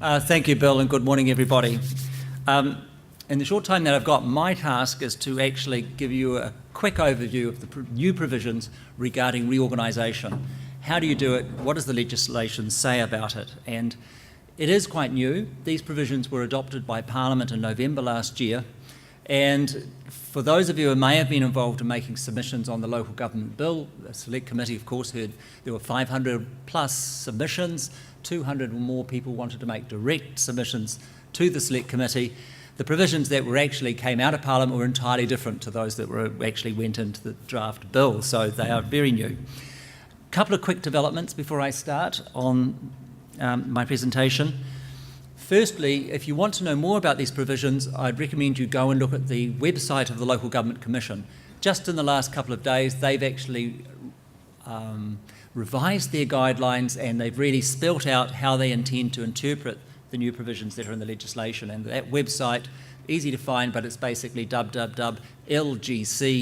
Thank you, Bill, and good morning, everybody. In the short time that I've got, my task is to actually give you a quick overview of the new provisions regarding reorganisation. How do you do it? What does the legislation say about it? And it is quite new. These provisions were adopted by Parliament in November last year. And for those of you who may have been involved in making submissions on the local government bill, the Select Committee, of course, heard there were 500 plus submissions. 200 or more people wanted to make direct submissions to the Select Committee. The provisions that came out of Parliament were entirely different to those that actually went into the draft bill, so they are very new. A couple of quick developments before I start on my presentation. Firstly, if you want to know more about these provisions, I'd recommend you go and look at the website of the Local Government Commission. Just in the last couple of days, they've actually revised their guidelines, and they've really spelt out how they intend to interpret the new provisions that are in the legislation. And that website, easy to find, but it's basically www.lgc,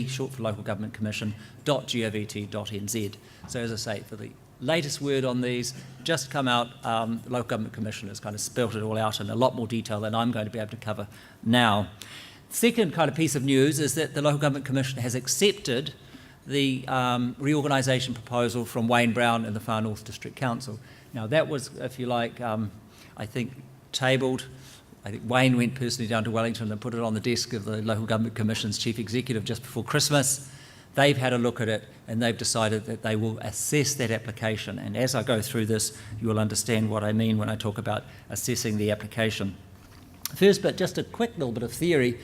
short for Local Government Commission, .govt.nz. So as I say, for the latest word on these, just come out, the Local Government Commission has kind of spelt it all out in a lot more detail than I'm going to be able to cover now. Second kind of piece of news is that the Local Government Commission has accepted the reorganisation proposal from Wayne Brown and the Far North District Council. Now that was, if you like, I think tabled. I think Wayne went personally down to Wellington and put it on the desk of the Local Government Commission's Chief Executive just before Christmas. They've had a look at it and they've decided that they will assess that application. And as I go through this, you will understand what I mean when I talk about assessing the application. First, but just a quick little bit of theory.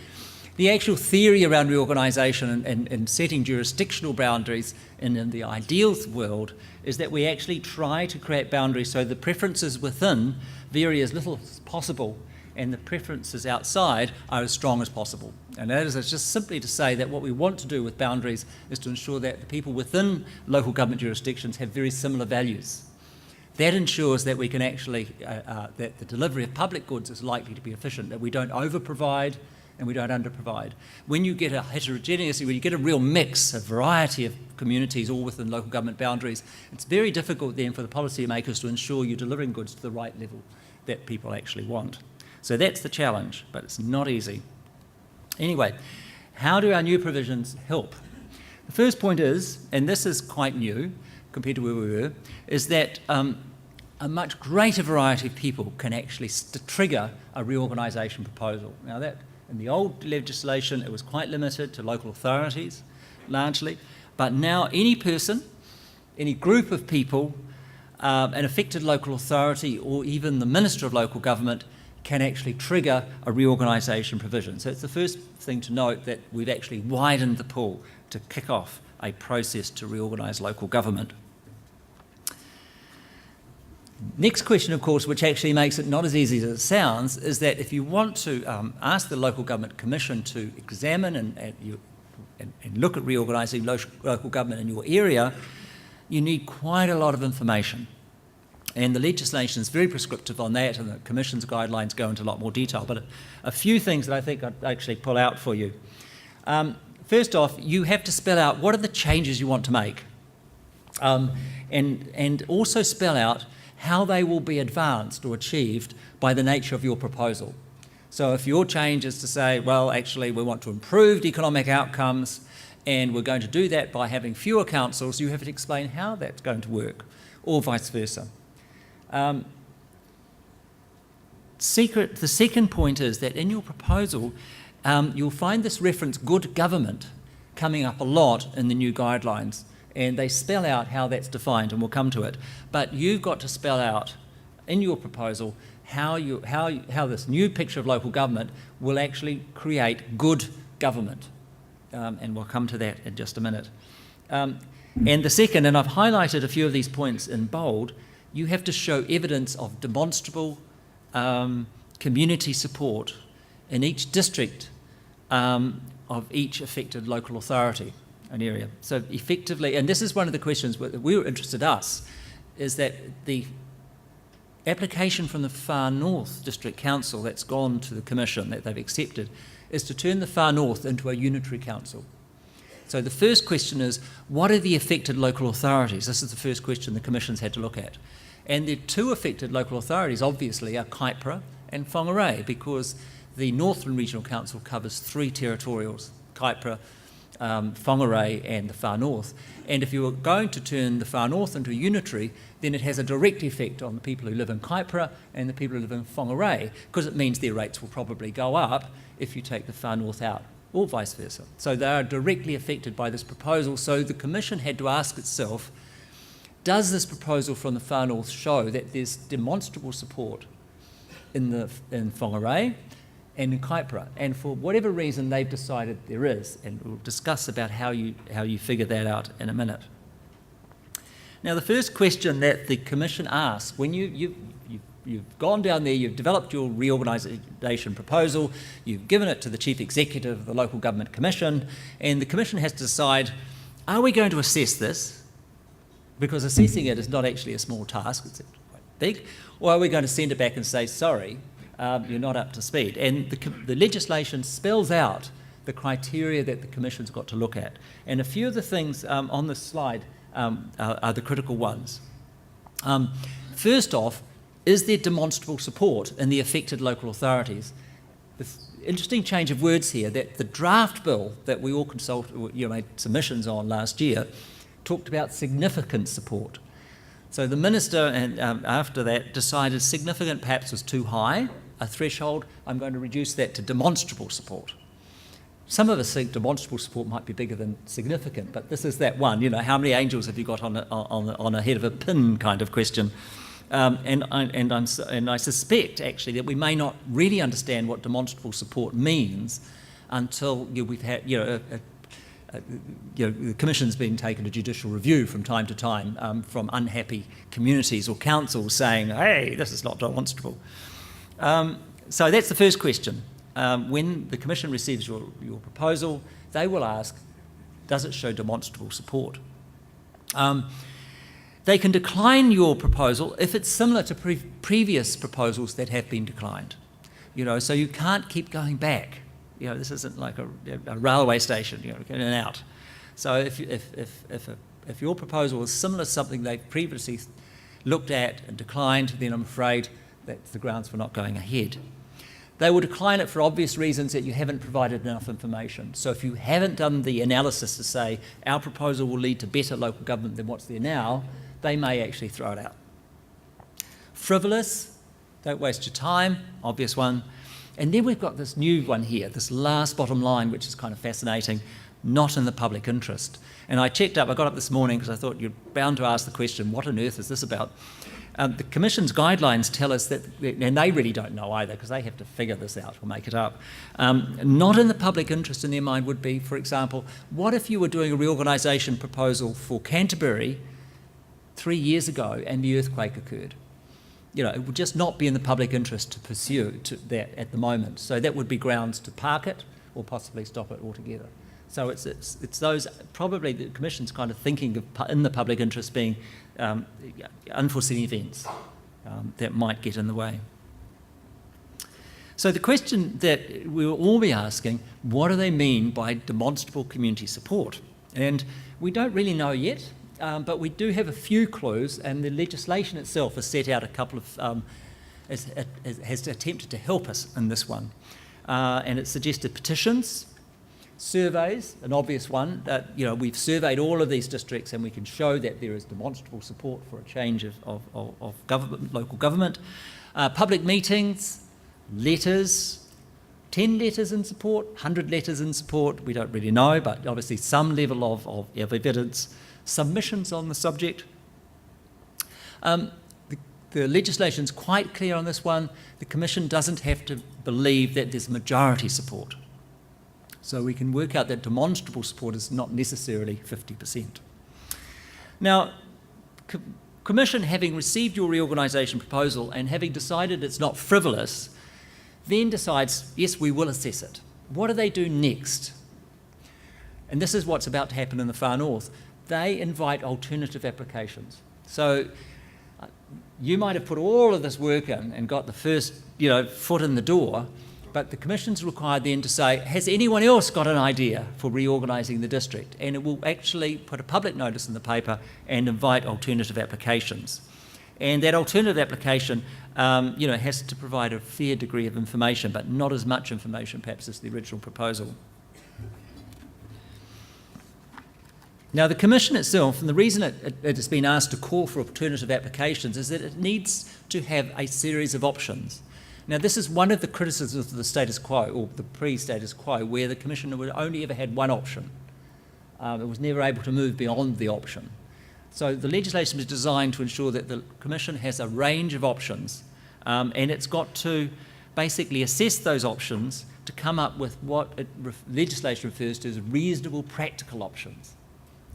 The actual theory around reorganisation and setting jurisdictional boundaries in the ideal world is that we actually try to create boundaries so the preferences within vary as little as possible and the preferences outside are as strong as possible. And that is just simply to say that what we want to do with boundaries is to ensure that the people within local government jurisdictions have very similar values. That ensures that we can actually, that the delivery of public goods is likely to be efficient, that we don't over-provide and we don't under-provide. When you get a heterogeneity, when you get a real mix, a variety of communities all within local government boundaries, it's very difficult then for the policymakers to ensure you're delivering goods to the right level that people actually want. So that's the challenge, but it's not easy. Anyway, how do our new provisions help? The first point is, and this is quite new compared to where we were, is that a much greater variety of people can actually trigger a reorganisation proposal. Now that, in the old legislation, it was quite limited to local authorities, largely, but now any person, any group of people, an affected local authority or even the Minister of Local Government can actually trigger a reorganisation provision. So it's the first thing to note that we've actually widened the pool to kick off a process to reorganise local government. Next question, of course, which actually makes it not as easy as it sounds, is that if you want to ask the Local Government Commission to examine and look at reorganising local government in your area, you need quite a lot of information. And the legislation is very prescriptive on that, and the Commission's guidelines go into a lot more detail. But a few things that I think I'd actually pull out for you. First off, you have to spell out what are the changes you want to make, and also spell out how they will be advanced or achieved by the nature of your proposal. So if your change is to say, well, actually we want to improve economic outcomes and we're going to do that by having fewer councils, you have to explain how that's going to work, or vice versa. The second point is that in your proposal, you'll find this reference good government coming up a lot in the new guidelines, and they spell out how that's defined, and we'll come to it. But you've got to spell out in your proposal how this new picture of local government will actually create good government, and we'll come to that in just a minute. And the second, and I've highlighted a few of these points in bold, you have to show evidence of demonstrable community support in each district of each affected local authority, an area. So effectively, and this is one of the questions that we were interested us, is that the application from the Far North District Council that's gone to the Commission, that they've accepted, is to turn the Far North into a unitary council. So the first question is, what are the affected local authorities? This is the first question the Commission's had to look at. And the two affected local authorities, obviously, are Kaipara and Whangarei, because the Northland Regional Council covers 3 territorials, Kaipara, Whangarei and the Far North. And if you were going to turn the Far North into a unitary, then it has a direct effect on the people who live in Kaipara and the people who live in Whangarei, because it means their rates will probably go up if you take the Far North out, or vice versa. So they are directly affected by this proposal. So the Commission had to ask itself, does this proposal from the Far North show that there's demonstrable support in Whangarei and in Kaipara? And for whatever reason, they've decided there is, and we'll discuss about how you figure that out in a minute. Now, the first question that the Commission asks, when you've gone down there, you've developed your reorganisation proposal, you've given it to the Chief Executive of the Local Government Commission, and the Commission has to decide, are we going to assess this? Because assessing it is not actually a small task, it's quite big, or are we going to send it back and say, sorry, you're not up to speed? And the legislation spells out the criteria that the Commission's got to look at. And a few of the things on this slide are the critical ones. First off, is there demonstrable support in the affected local authorities? This interesting change of words here, that the draft bill that we all made submissions on last year talked about significant support. So the Minister, and after that, decided significant perhaps was too high a threshold. I'm going to reduce that to demonstrable support. Some of us think demonstrable support might be bigger than significant, but this is that one, how many angels have you got on a head of a pin kind of question. And I suspect actually that we may not really understand what demonstrable support means until we've had the Commission's been taken to judicial review from time to time from unhappy communities or councils saying, hey, this is not demonstrable. So that's the first question. When the Commission receives your proposal, they will ask, does it show demonstrable support? They can decline your proposal if it's similar to previous proposals that have been declined. So you can't keep going back. This isn't like a railway station, in and out. So if your proposal is similar to something they've previously looked at and declined, then I'm afraid that's the grounds for not going ahead. They will decline it for obvious reasons that you haven't provided enough information. So if you haven't done the analysis to say our proposal will lead to better local government than what's there now, they may actually throw it out. Frivolous, don't waste your time, obvious one. And then we've got this new one here, this last bottom line, which is kind of fascinating, not in the public interest. And I got up this morning because I thought you're bound to ask the question, what on earth is this about? The Commission's guidelines tell us that, and they really don't know either because they have to figure this out or make it up. Not in the public interest in their mind would be, for example, what if you were doing a reorganisation proposal for Canterbury 3 years ago and the earthquake occurred? It would just not be in the public interest to pursue that at the moment. So that would be grounds to park it or possibly stop it altogether. So it's those, probably the Commission's kind of thinking of in the public interest being unforeseen events that might get in the way. So the question that we will all be asking, what do they mean by demonstrable community support? And we don't really know yet. But we do have a few clues, and the legislation itself has set out a couple of, has attempted to help us in this one. And it suggested petitions, surveys, an obvious one, that we've surveyed all of these districts and we can show that there is demonstrable support for a change of government, local government. Public meetings, letters, 10 letters in support, 100 letters in support, we don't really know, but obviously some level of evidence. Submissions on the subject. The legislation's quite clear on this one. The Commission doesn't have to believe that there's majority support. So we can work out that demonstrable support is not necessarily 50%. Now, Commission, having received your reorganisation proposal and having decided it's not frivolous, then decides, yes, we will assess it. What do they do next? And this is what's about to happen in the Far North. They invite alternative applications. So you might have put all of this work in and got the first, foot in the door, but the Commission's required then to say, has anyone else got an idea for reorganising the district? And it will actually put a public notice in the paper and invite alternative applications. And that alternative application, has to provide a fair degree of information, but not as much information perhaps as the original proposal. Now, the Commission itself, and the reason it has been asked to call for alternative applications, is that it needs to have a series of options. Now, this is one of the criticisms of the status quo, or the pre-status quo, where the Commission would only ever had one option. It was never able to move beyond the option. So the legislation is designed to ensure that the Commission has a range of options, and it's got to basically assess those options to come up with what legislation refers to as reasonable practical options.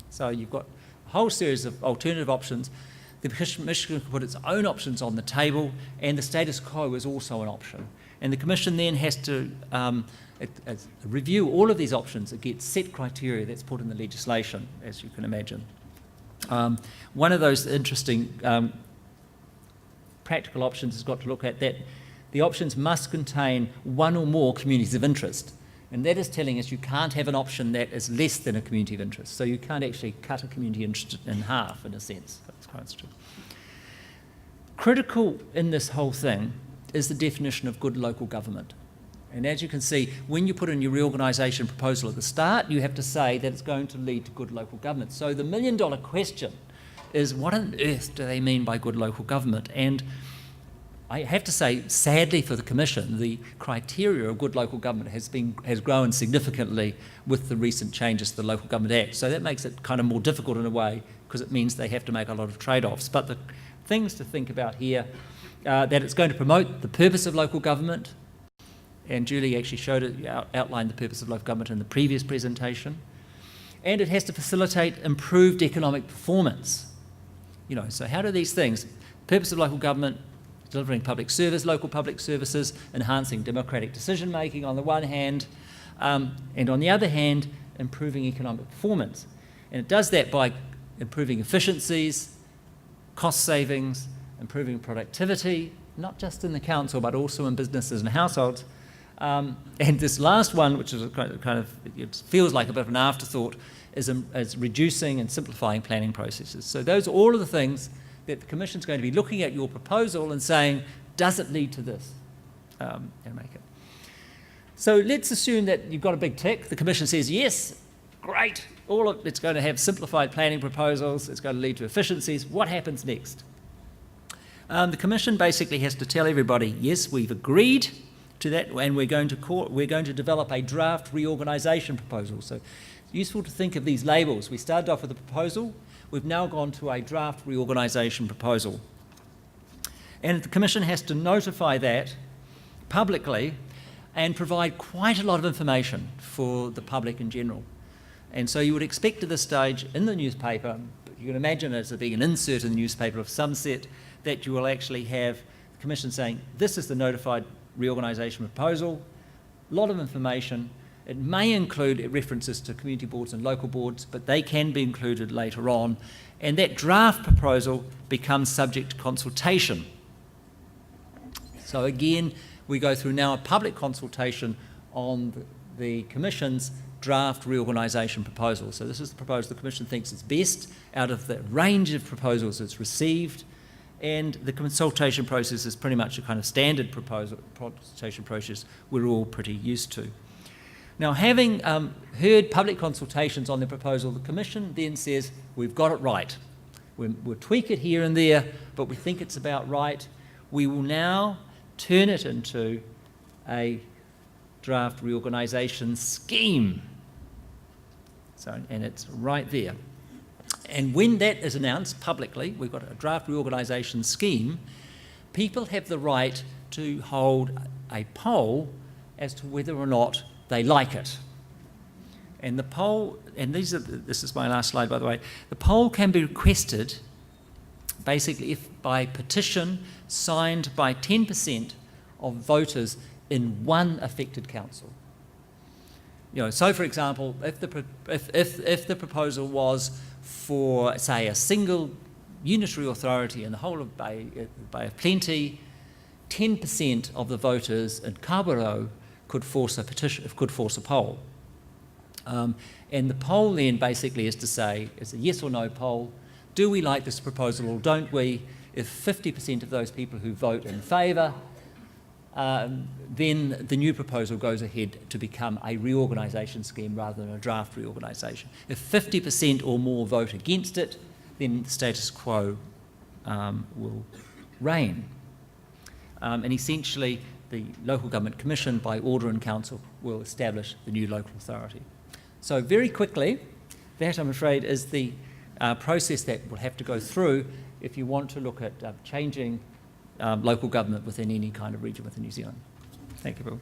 So you've got a whole series of alternative options. The Commission can put its own options on the table, and the status quo is also an option. And the Commission then has to review all of these options against set criteria that's put in the legislation, as you can imagine. One of those interesting practical options has got to look at that the options must contain one or more communities of interest. And that is telling us you can't have an option that is less than a community of interest. So you can't actually cut a community interest in half, in a sense. That's quite true. Critical in this whole thing is the definition of good local government. And as you can see, when you put in your reorganisation proposal at the start, you have to say that it's going to lead to good local government. So the million-dollar question is, what on earth do they mean by good local government? And I have to say, sadly for the Commission, the criteria of good local government has grown significantly with the recent changes to the Local Government Act. So that makes it kind of more difficult in a way, because it means they have to make a lot of trade-offs. But the things to think about here, that it's going to promote the purpose of local government, and Julie actually outlined the purpose of local government in the previous presentation, and it has to facilitate improved economic performance. So how do these things, purpose of local government, delivering public service, local public services, enhancing democratic decision-making on the one hand, and on the other hand, improving economic performance. And it does that by improving efficiencies, cost savings, improving productivity, not just in the council, but also in businesses and households. And this last one, which is it feels like a bit of an afterthought, is reducing and simplifying planning processes. So those are all of the things that the Commission's going to be looking at your proposal and saying, does it lead to this? And make it. So let's assume that you've got a big tick. The Commission says, yes, great. It's going to have simplified planning proposals. It's going to lead to efficiencies. What happens next? The Commission basically has to tell everybody, yes, we've agreed to that, and we're going to develop a draft reorganisation proposal. So it's useful to think of these labels. We started off with a proposal. We've now gone to a draft reorganisation proposal. And the Commission has to notify that publicly and provide quite a lot of information for the public in general. And so you would expect at this stage in the newspaper, you can imagine it as being an insert in the newspaper of some set, that you will actually have the Commission saying, this is the notified reorganisation proposal, a lot of information. It may include references to community boards and local boards, but they can be included later on. And that draft proposal becomes subject to consultation. So again, we go through now a public consultation on the Commission's draft reorganisation proposal. So this is the proposal the Commission thinks is best out of the range of proposals it's received. And the consultation process is pretty much a kind of standard consultation process we're all pretty used to. Now, having heard public consultations on the proposal, the Commission then says, we've got it right. We'll tweak it here and there, but we think it's about right. We will now turn it into a draft reorganisation scheme. And it's right there. And when that is announced publicly, we've got a draft reorganisation scheme, people have the right to hold a poll as to whether or not they like it. And the poll, and this is my last slide, by the way, the poll can be requested basically if by petition signed by 10% of voters in one affected council. So for example, if the proposal was for, say, a single unitary authority in the whole of Bay of Plenty, 10% of the voters in Kawerau could force a poll. And the poll then basically is to say, it's a yes or no poll, do we like this proposal or don't we? If 50% of those people who vote in favour, then the new proposal goes ahead to become a reorganisation scheme rather than a draft reorganisation. If 50% or more vote against it, then the status quo will reign. And essentially, the Local Government Commission, by order in council, will establish the new local authority. So very quickly, that, I'm afraid, is the process that will have to go through if you want to look at changing local government within any kind of region within New Zealand. Thank you, Bill.